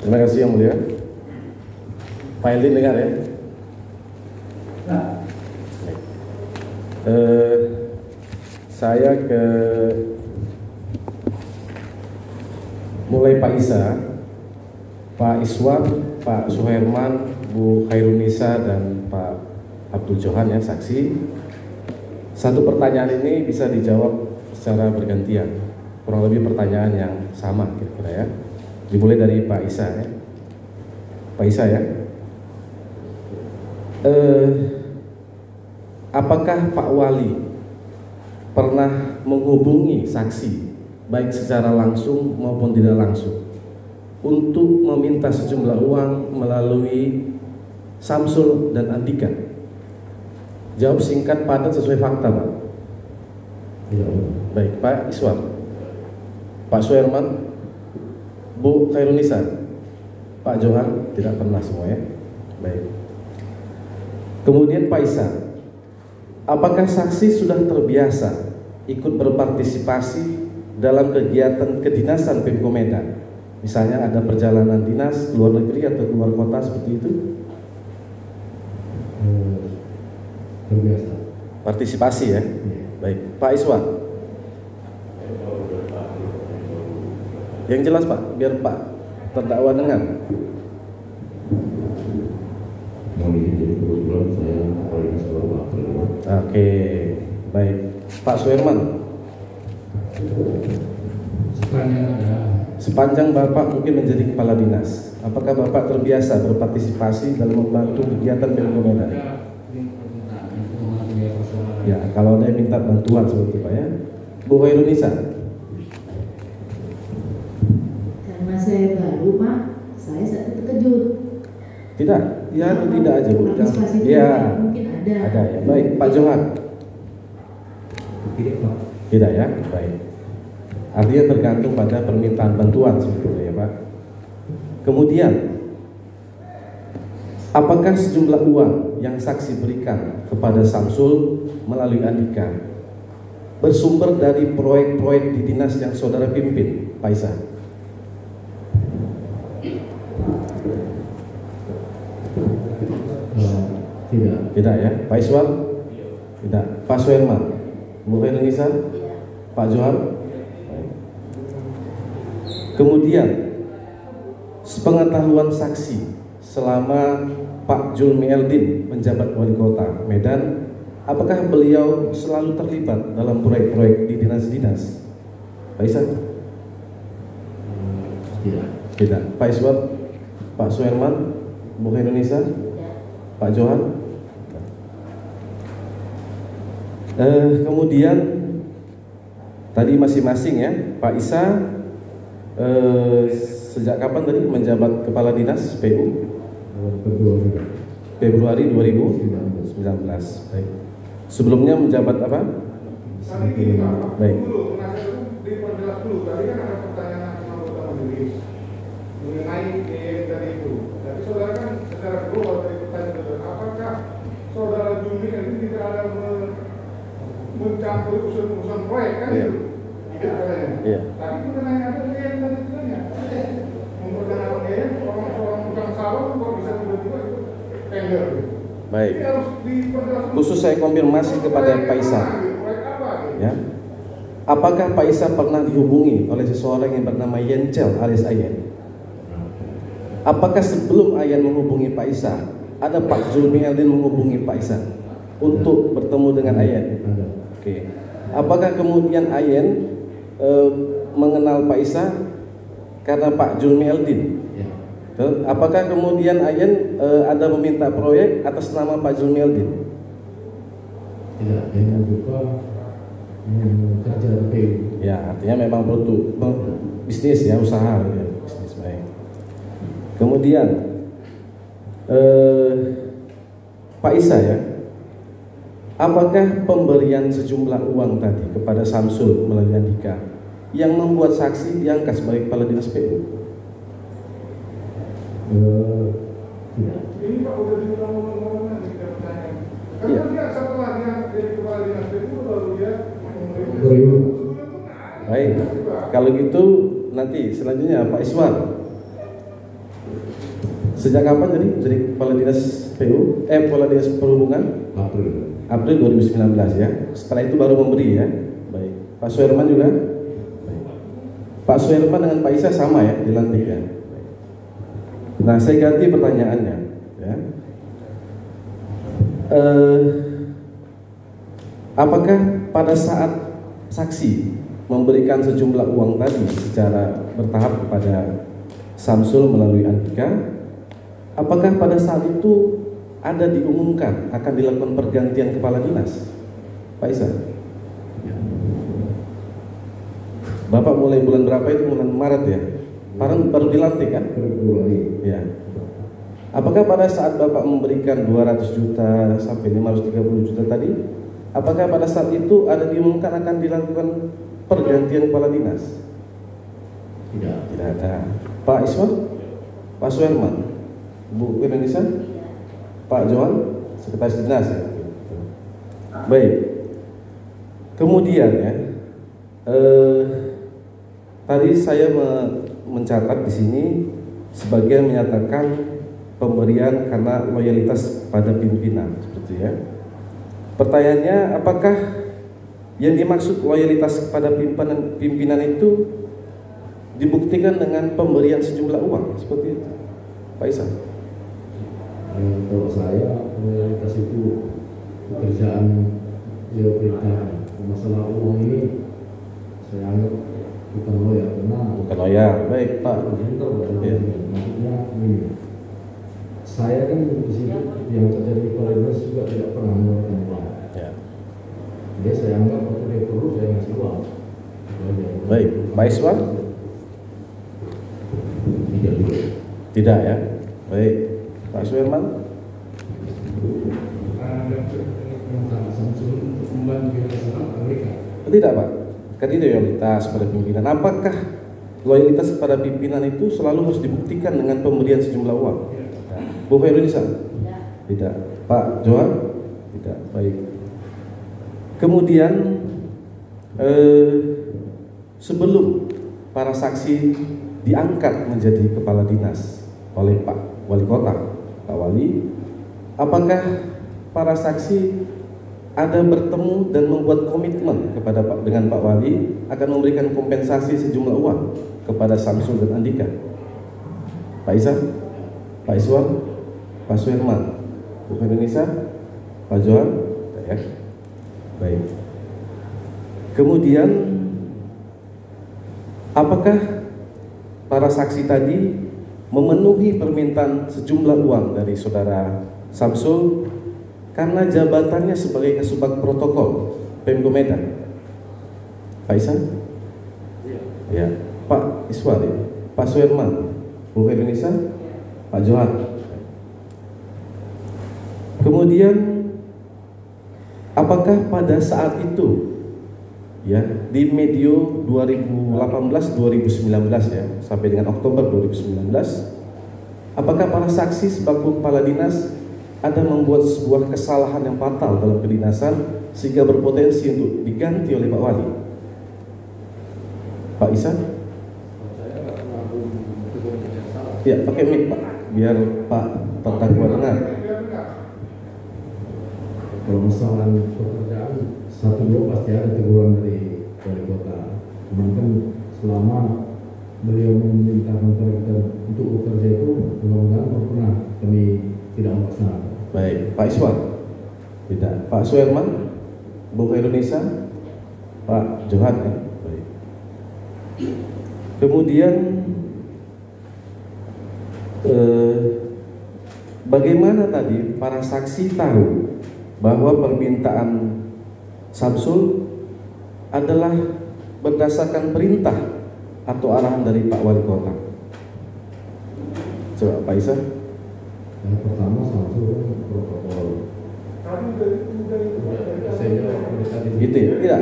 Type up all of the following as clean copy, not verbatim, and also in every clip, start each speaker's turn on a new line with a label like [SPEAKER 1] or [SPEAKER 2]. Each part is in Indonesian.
[SPEAKER 1] Terima kasih Yang Mulia. Pak Eldin dengar ya? Saya ke mulai Pak Isa, Pak Iswan, Pak Suherman, Bu Khairunisa, dan Pak Abdul Johan ya saksi. Satu pertanyaan ini bisa dijawab secara bergantian, kurang lebih pertanyaan yang sama kira-kira ya. Dimulai dari Pak Isa ya. Pak Isa ya. Apakah Pak Wali pernah menghubungi saksi baik secara langsung maupun tidak langsung untuk meminta sejumlah uang melalui Samsul dan Andika? Jawab singkat padat sesuai fakta, Pak.
[SPEAKER 2] Ya.
[SPEAKER 1] Baik, Pak Iswan, Pak Suherman, Bu Khairunisa, Pak Johan, tidak pernah semua ya. Baik. Kemudian Pak Isa, apakah saksi sudah terbiasa ikut berpartisipasi dalam kegiatan kedinasan Pemko Medan? Misalnya ada perjalanan dinas ke luar negeri atau keluar kota seperti itu?
[SPEAKER 2] Terbiasa.
[SPEAKER 1] Partisipasi ya? Baik, Pak Iswan. Yang jelas Pak, biar Pak terdakwa dengar.
[SPEAKER 2] Jadi kebetulan saya koordinasi baru wakil.
[SPEAKER 1] Oke, baik. Pak Suherman. Sepanjang Bapak mungkin menjadi kepala dinas, apakah Bapak terbiasa berpartisipasi dalam membantu kegiatan Pemko Medan? Ya, kalau ada yang minta bantuan seperti itu Pak ya. Bu Khairunisa.
[SPEAKER 3] Karena saya baru Pak, saya terkejut.
[SPEAKER 1] Tidak, ya atau tidak aja Bu. Ya,
[SPEAKER 3] mungkin ada.
[SPEAKER 1] Ada ya. Baik, Pak Johan.
[SPEAKER 2] Tidak, Pak.
[SPEAKER 1] Tidak ya, baik. Artinya tergantung pada permintaan bantuan seperti itu ya Pak. Kemudian, apakah sejumlah uang yang saksi berikan kepada Samsul melalui Andika bersumber dari proyek-proyek di dinas yang saudara pimpin, Pak Isa?
[SPEAKER 2] Tidak.
[SPEAKER 1] Tidak ya, Pak Iswan? Tidak. Pak Suherman? Bu Khairunisa? Pak Johan? Baik. Kemudian sepengetahuan saksi selama Pak Julmi Eldin menjabat wali kota Medan, apakah beliau selalu terlibat dalam proyek-proyek di dinas-dinas? Pak Isa?
[SPEAKER 2] Tidak.
[SPEAKER 1] Tidak. Pak Iswan? Pak Suherman? Bu Khairunisa? Pak Johan? Kemudian tadi masing-masing ya, Pak Isa sejak kapan tadi menjabat kepala dinas PU? Februari 2019. Baik. Sebelumnya menjabat apa? Baik.
[SPEAKER 4] Diperjelas dulu, tadi kan ada pertanyaan anggota majelis mengenai tadi itu. Tapi saudara kan secara global dari pertanyaan, apakah saudara Juni ini tidak ada mencampuri urusan proyek kan
[SPEAKER 1] Iya.
[SPEAKER 4] itu? Tidak katanya.
[SPEAKER 1] Iya.
[SPEAKER 4] Tapi mengenai ada yang tadi tanya, memperkenalkan dia orang tukang sawah kok bisa tiba-tiba itu tender.
[SPEAKER 1] Baik.
[SPEAKER 4] Jadi harus diperjelas dulu.
[SPEAKER 1] Khusus saya konfirmasi kepada Pak Isa.
[SPEAKER 4] Proyek apa?
[SPEAKER 1] Ya. Apakah Pak Isa pernah dihubungi oleh seseorang yang bernama Yencel alias Ayen? Apakah sebelum Ayen menghubungi Pak Isa, ada Pak Julmi Eldin menghubungi Pak Isa untuk bertemu dengan Ayen? Oke. Apakah kemudian Ayen mengenal Pak Isa karena Pak Julmi Eldin?
[SPEAKER 2] Ya.
[SPEAKER 1] Apakah kemudian Ayen ada meminta proyek atas nama Pak Julmi Eldin?
[SPEAKER 2] Tidak. Yang juga kerja di PU.
[SPEAKER 1] Ya, artinya memang bisnis ya, usaha ya, bisnis baik. Kemudian Pak Isa ya, apakah pemberian sejumlah uang tadi kepada Samsul melalui Andika yang membuat saksi diangkat sebagai kepala dinas PU?
[SPEAKER 2] Tidak.
[SPEAKER 4] Ini Pak udah diulang-ulang nanti kita pertanyaan. Karena
[SPEAKER 1] Iya.
[SPEAKER 4] dia setelah dia jadi kepala dinas PU lalu dia
[SPEAKER 2] Beribu.
[SPEAKER 4] sebelum itu nggak ada
[SPEAKER 1] Baik, kalau gitu nanti selanjutnya Pak Iswar. Sejak kapan jadi Kepala Dinas PU? Kepala Dinas Perhubungan? April 2019 ya. Setelah itu baru memberi ya. Baik. Pak Suherman juga? Baik. Pak Suherman dengan Pak Isa sama ya, dilantik ya. Baik. Nah, saya ganti pertanyaannya ya. Apakah pada saat saksi memberikan sejumlah uang tadi secara bertahap kepada Samsul melalui Andika, apakah pada saat itu ada diumumkan akan dilakukan pergantian kepala dinas? Pak Isa, Bapak mulai bulan berapa itu? Bulan Maret ya? Baru dilantik kan? Ya. Apakah pada saat Bapak memberikan 200 juta sampai 530 juta tadi, apakah pada saat itu ada diumumkan akan dilakukan pergantian kepala dinas? Tidak ada. Pak Iswan, Pak Suherman, Bu Indonesia, Pak Johan, Sekretaris Dinas ya. Baik. Kemudian ya, tadi saya mencatat di sini sebagian menyatakan pemberian karena loyalitas pada pimpinan, seperti ya. Pertanyaannya, apakah yang dimaksud loyalitas kepada pimpinan itu dibuktikan dengan pemberian sejumlah uang seperti itu, Pak Isa?
[SPEAKER 2] Kalau saya, loyalitas itu pekerjaan perintah. Masalah uang ini saya anggap bukan loyal, karena
[SPEAKER 1] bukan loyal. Baik Pak.
[SPEAKER 2] Ya. Maksudnya ini, saya kan di sini yang terjadi kepala dinas juga tidak pernah mengeluarkan uang.
[SPEAKER 1] Ya.
[SPEAKER 2] Jadi saya anggap waktu dia perlu saya ngasih uang.
[SPEAKER 1] Baik, Pak Iswan? Tidak ya. Baik, Pak Suherman? Tidak Pak. Kan itu loyalitas pada pimpinan. Apakah loyalitas kepada pimpinan itu selalu harus dibuktikan dengan pemberian sejumlah uang? Bu Indonesia? Tidak. Pak Johan? Tidak. Baik. Kemudian sebelum para saksi diangkat menjadi kepala dinas oleh Pak Wali Kota, Pak Wali, apakah para saksi ada bertemu dan membuat komitmen dengan Pak Wali akan memberikan kompensasi sejumlah uang kepada Samsul dan Andika? Pak Isa, Pak Iswan, Pak Suherman, Bu Indonesia, Pak Johan, ya. Baik. Kemudian, apakah para saksi tadi memenuhi permintaan sejumlah uang dari saudara Samsul karena jabatannya sebagai Kasubag Protokol Pemko Medan? Pak Isa? Ya. Pak Iswar, Pak Suherman, Bu Indonesia, Pak Johan. Kemudian, apakah pada saat itu ya di medio 2018-2019 ya sampai dengan Oktober 2019, apakah para saksi sebagai kepala dinas ada membuat sebuah kesalahan yang fatal dalam kedinasan sehingga berpotensi untuk diganti oleh Pak Wali? Pak Isa? Ya, pakai mic Pak, biar Pak terdakwa dengar.
[SPEAKER 2] Kalau masalah pekerjaan satu dua pasti ada teguran dari wali kota. Cuman kan selama beliau memerintahkan kita untuk bekerja itu, mudah-mudahan pernah kami tidak melaksanakan.
[SPEAKER 1] Baik, Pak Iswan? Tidak. Pak Suherman? Bu Indonesia? Pak Johan ya? Baik. Kemudian bagaimana tadi para saksi tahu bahwa permintaan Samsul adalah berdasarkan perintah atau arahan dari Pak Wali Kota? Coba Pak Isa.
[SPEAKER 2] Yang pertama Samsul protokol.
[SPEAKER 1] Gitu ya? Tidak.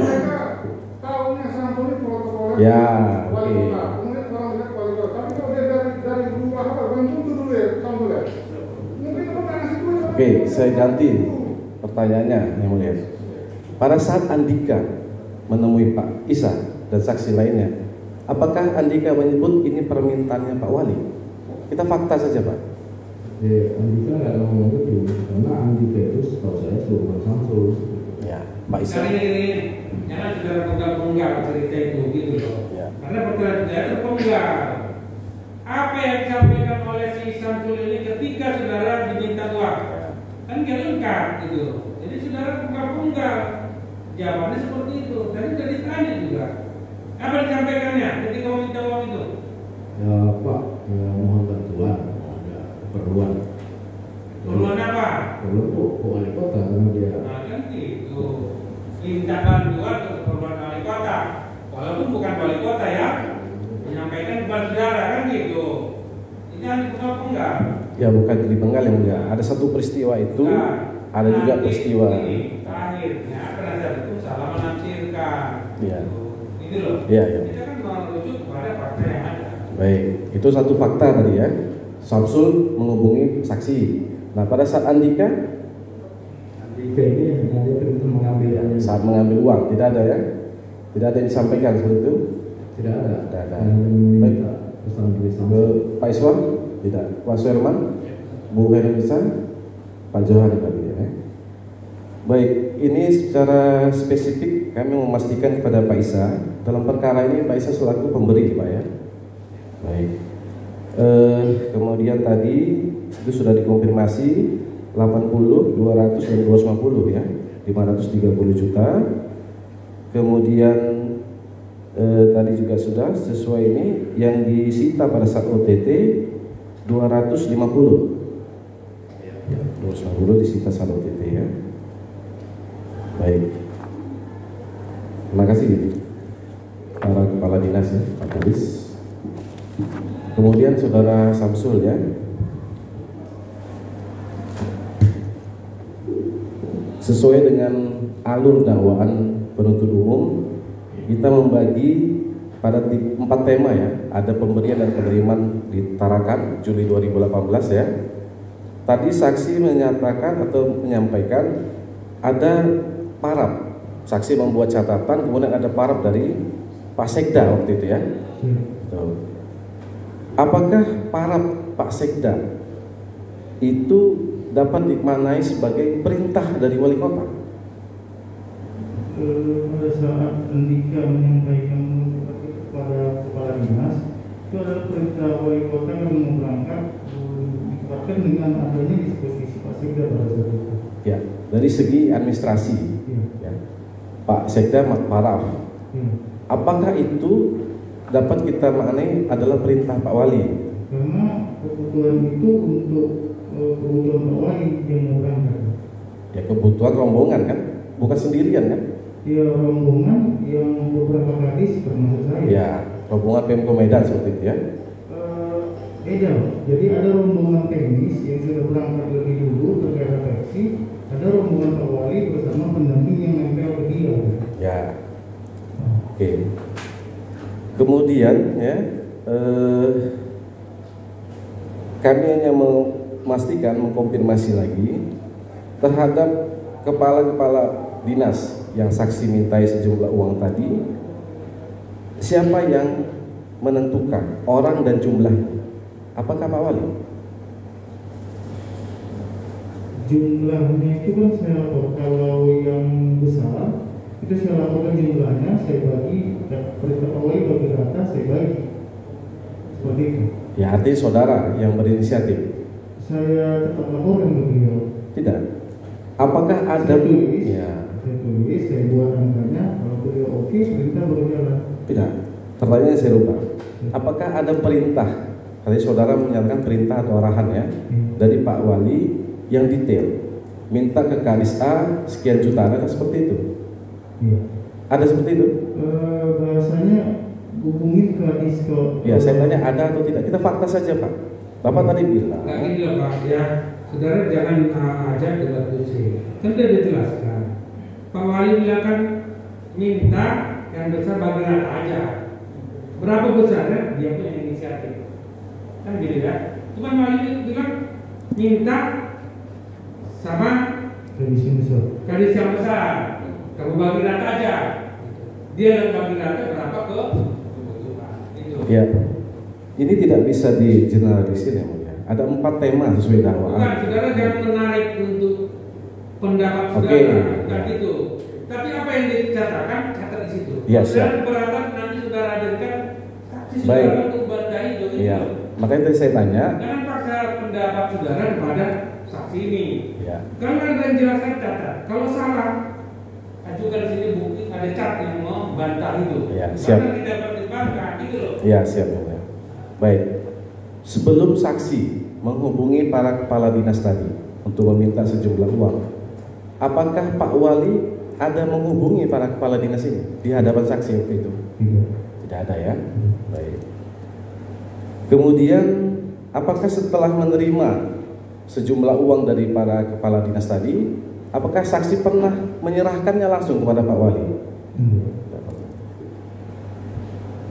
[SPEAKER 4] Tahunya Samsul ini protokolnya.
[SPEAKER 1] Ya, oke.
[SPEAKER 4] Kemudian orang bilang Wali Kota. Tapi kalau dia dari dulu apa? Bantu dulu ya, Samsul ya. Mungkin orang ngasih duit.
[SPEAKER 1] Oke, saya ganti pertanyaannya yang mulia. Pada saat Andika menemui Pak Isa dan saksi lainnya. Apakah Andika menyebut ini permintaannya Pak Wali? Kita fakta saja Pak.
[SPEAKER 2] Andika nggak ngomong itu, karena Andika itu setahu saya seorang Samsul.
[SPEAKER 1] Ya, Pak Isa.
[SPEAKER 5] Jangan saudara penggal cerita itu gitu loh.
[SPEAKER 1] Ya.
[SPEAKER 5] Karena perkara itu terpenggal. Apa yang disampaikan oleh si Samsul ini ketika saudara diminta uang, kan nggak lengkap gitu. Jadi saudara penggal. Jawabannya seperti itu. Tadi sudah ditanya juga. Apa disampaikannya ketika meminta uang itu?
[SPEAKER 2] Ya Pak, ya, mohon bantuan, ada keperluan.
[SPEAKER 5] Keperluan apa?
[SPEAKER 2] Perlu Pak Wali Kota karena dia.
[SPEAKER 5] Nah kan gitu. Minta bantuan untuk keperluan wali kota. Walaupun bukan wali kota ya, menyampaikan kepada saudara kan gitu. Ini kan penggal.
[SPEAKER 1] Ya bukan dipenggal yang mulia. Ada satu peristiwa itu, ada juga peristiwa.
[SPEAKER 5] Akhirnya penasihat itu salah menafsirkan.
[SPEAKER 1] Iya.
[SPEAKER 5] Itu loh.
[SPEAKER 1] Iya, iya.
[SPEAKER 5] Kita kan merujuk kepada fakta yang ada.
[SPEAKER 1] Baik, itu satu fakta tadi ya. Samsul menghubungi saksi. Nah pada saat Andika
[SPEAKER 2] ini hanya perintah mengambil aja.
[SPEAKER 1] saat mengambil uang tidak ada ya? Tidak ada yang disampaikan seperti itu?
[SPEAKER 2] Tidak ada.
[SPEAKER 1] Tidak ada.
[SPEAKER 2] Hanya meminta pesan dari
[SPEAKER 1] Ke
[SPEAKER 2] Samsul.
[SPEAKER 1] Pak Iswan? Tidak. Pak Suherman? Bu Herlisa? Pak Johan tadi ya. Baik, ini secara spesifik kami memastikan kepada Pak Isa dalam perkara ini Pak Isa selaku pemberi Pak ya. Baik. Kemudian tadi itu sudah dikonfirmasi 80, 200 dan 250 ya, 530 juta. Kemudian tadi juga sudah sesuai ini yang disita pada saat OTT 250. Ya, 250 disita saat OTT ya. Baik. Terima kasih para kepala dinas ya, Pak Kadis. Kemudian saudara Samsul ya. Sesuai dengan alur dakwaan penuntut umum, kita membagi pada 4 tema ya. Ada pemberian dan penerimaan di Tarakan Juli 2018 ya. Tadi saksi menyatakan atau menyampaikan ada paraf. Saksi membuat catatan, kemudian ada paraf dari Pak Sekda waktu itu ya. Betul. Apakah paraf Pak Sekda itu dapat dimaknai sebagai perintah dari wali kota?
[SPEAKER 6] Pada saat Andika menyampaikan kepada kepala dinas, itu adalah perintah wali kota yang mau berangkat dikatakan dengan adanya disposisi Pak Sekda pada saat itu.
[SPEAKER 1] Ya, dari segi administrasi, ya. Pak Sekda paraf. Apakah itu dapat kita maknai adalah perintah Pak Wali?
[SPEAKER 6] Karena kebutuhan itu untuk kebutuhan Pak Wali yang mau berangkat.
[SPEAKER 1] Ya kebutuhan rombongan kan, bukan sendirian kan?
[SPEAKER 6] Ya rombongan yang beberapa gadis termasuk saya.
[SPEAKER 1] Ya, rombongan Pemko Medan seperti itu ya.
[SPEAKER 6] Beda, jadi ada rombongan teknis yang sudah berangkat lebih dulu terkait atraksi, ada rombongan Pak Wali bersama pendamping yang nempel ke dia.
[SPEAKER 1] Ya, oke. Kemudian ya, kami hanya memastikan, mengkonfirmasi lagi terhadap kepala-kepala dinas yang saksi mintai sejumlah uang tadi, siapa yang menentukan orang dan jumlahnya? Apakah Pak Wali?
[SPEAKER 6] Jumlahnya itu kan saya lapor, kalau yang besar itu saya laporkan jumlahnya, saya bagi perintah Pak Wali bagi rata, saya bagi seperti itu.
[SPEAKER 1] Ya artinya saudara yang berinisiatif.
[SPEAKER 6] Saya tetap laporkan ke beliau.
[SPEAKER 1] Tidak. Apakah ada
[SPEAKER 6] Saya tulis,
[SPEAKER 1] ya.
[SPEAKER 6] saya buat angkanya, kalau beliau oke, perintah berjalan.
[SPEAKER 1] Tidak. Pertanyaannya saya rubah. Apakah ada perintah? Tadi saudara menyatakan perintah atau arahan ya dari Pak Wali yang detail, minta ke Kadis A sekian juta, ada seperti itu?
[SPEAKER 6] Iya.
[SPEAKER 1] Ada seperti itu?
[SPEAKER 6] Bahasanya hubungin Kadis ke.
[SPEAKER 1] Ya, saya tanya ada atau tidak. Kita fakta saja Pak. Bapak tadi bilang.
[SPEAKER 5] Nah ini loh Pak ya, saudara jangan ajak debat kusir. Kan sudah dijelaskan. Pak Wali bilang kan minta yang besar bagi rata aja. Berapa besarnya dia punya inisiatif. Kan gitu ya. Cuma Wali bilang minta sama
[SPEAKER 6] Kadis yang besar.
[SPEAKER 5] Kadis yang besar. Kamu bagi rata aja. Dia yang bagi rata berapa ke kebutuhan. Itu.
[SPEAKER 1] Ya, ini tidak bisa digeneralisir ya Mulia. Ada 4 tema sesuai dakwaan.
[SPEAKER 5] Bukan, saudara jangan menarik untuk pendapat saudara dan itu. Tapi apa yang dikatakan catat di situ.
[SPEAKER 1] Ya,
[SPEAKER 5] saudara keberatan nanti saudara hadirkan saksi
[SPEAKER 1] Baik.
[SPEAKER 5] saudara untuk bantai itu.
[SPEAKER 1] Iya. Makanya tadi saya tanya.
[SPEAKER 5] Jangan paksa pendapat saudara kepada saksi ini.
[SPEAKER 1] Ya.
[SPEAKER 5] Kalau ada yang jelaskan catat. Kalau salah, ajukan sini bukti ada cat yang membantah itu.
[SPEAKER 1] Ya, siap.
[SPEAKER 5] Karena tidak pertimbangkan gitu loh.
[SPEAKER 1] Iya, siap ya Mulia. Baik. Sebelum saksi menghubungi para kepala dinas tadi untuk meminta sejumlah uang, apakah Pak Wali ada menghubungi para kepala dinas ini di hadapan saksi waktu itu? Tidak ada ya. Baik. Kemudian apakah setelah menerima sejumlah uang dari para kepala dinas tadi, apakah saksi pernah menyerahkannya langsung kepada Pak Wali?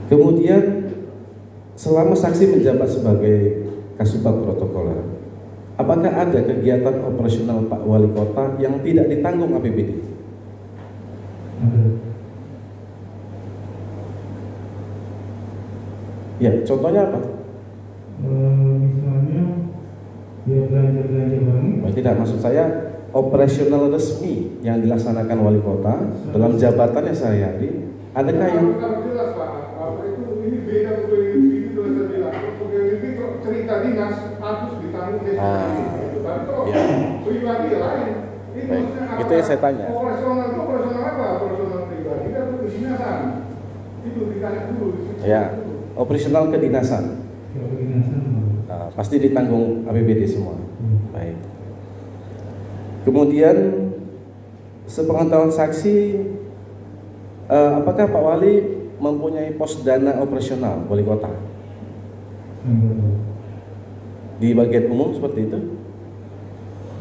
[SPEAKER 1] Kemudian selama saksi menjabat sebagai Kasubag Protokoler, apakah ada kegiatan operasional Pak Wali Kota yang tidak ditanggung APBD? Ya, contohnya apa?
[SPEAKER 6] Misalnya dia belanja barang.
[SPEAKER 1] Tidak, maksud saya operasional resmi yang dilaksanakan Wali Kota dalam jabatannya sehari-hari. Adakah yang
[SPEAKER 4] jelas Pak, apa itu ini beda pegawai negeri itu saya bilang. Pegawai negeri kok cerita dinas harus ditanggung gitu. Tapi kalau pribadi lain. Ini
[SPEAKER 1] baik,
[SPEAKER 4] maksudnya
[SPEAKER 1] itu yang saya tanya.
[SPEAKER 4] Operasional itu operasional apa? Operasional pribadi atau kedinasan? Itu ditanya dulu.
[SPEAKER 1] Ya, operasional kedinasan. Nah, pasti ditanggung APBD semua. Baik. Kemudian sepengetahuan saksi, apakah Pak Wali mempunyai pos dana operasional Wali Kota? Di bagian umum seperti itu?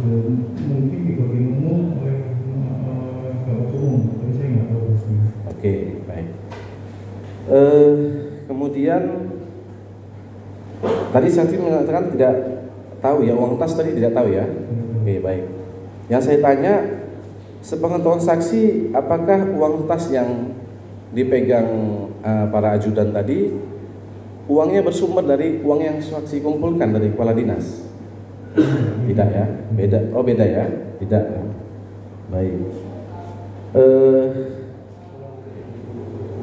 [SPEAKER 6] Mungkin di bagian umum oleh Bapak Umum, tapi saya nggak tahu pasti.
[SPEAKER 1] Oke, baik. Kemudian tadi saksi mengatakan tidak tahu ya, uang tas tadi tidak tahu ya. Oke, baik. Yang saya tanya, sepengetahuan saksi, apakah uang tas yang dipegang para ajudan tadi, uangnya bersumber dari uang yang saksi kumpulkan dari kepala dinas? Tidak ya, beda. Oh beda ya, tidak. Ya. Baik.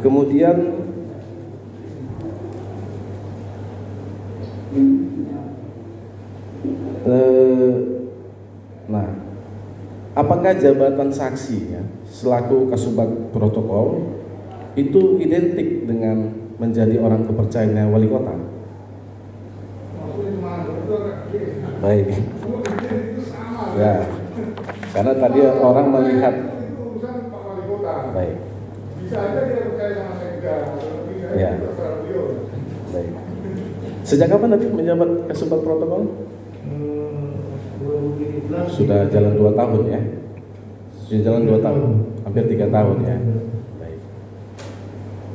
[SPEAKER 1] Kemudian nah, apakah jabatan saksi ya selaku Kasubag Protokol itu identik dengan menjadi orang kepercayaan Wali Kota? Baik. Ya, karena tadi orang melihat. Baik.
[SPEAKER 4] Bisa aja dia percaya sama Sekda.
[SPEAKER 1] Ya. Baik. Sejak kapan tadi menjabat Kasubag Protokol? Sudah jalan 2 tahun ya. Sudah jalan 2 tahun, hampir 3 tahun ya. Baik.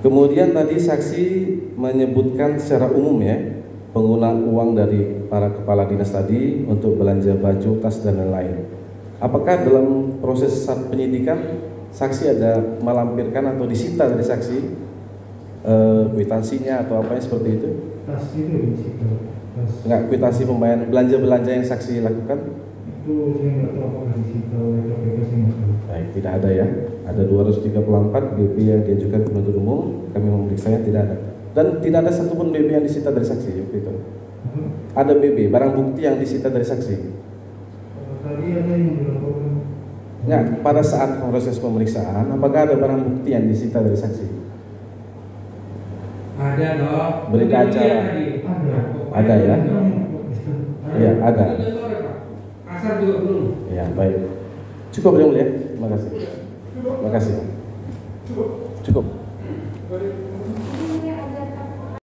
[SPEAKER 1] Kemudian tadi saksi menyebutkan secara umum ya, penggunaan uang dari para kepala dinas tadi untuk belanja baju, tas dan lain-lain. Apakah dalam proses penyidikan saksi ada melampirkan atau disita dari saksi kwitansinya atau apa yang seperti itu?
[SPEAKER 6] Tas itu disita.
[SPEAKER 1] Enggak, kwitansi pembayaran belanja yang saksi lakukan?
[SPEAKER 6] Itu saya nggak tahu apakah disita oleh KPK, saya nggak tahu.
[SPEAKER 1] Baik, tidak ada ya. Ada 234 BP yang diajukan penuntut umum, kami memeriksanya tidak ada. Dan tidak ada satupun BB yang disita dari saksi waktu itu. Ada BB, barang bukti yang disita dari saksi.
[SPEAKER 6] Tadi ada yang dilaporkan.
[SPEAKER 1] Enggak, pada saat proses pemeriksaan, apakah ada barang bukti yang disita dari saksi?
[SPEAKER 5] Ada dong.
[SPEAKER 1] Berita acara. Ada ya? Iya, ada.
[SPEAKER 5] Asar juga belum.
[SPEAKER 1] Ya, baik. Cukup ya, Mulia. Terima kasih. Terima kasih. Cukup.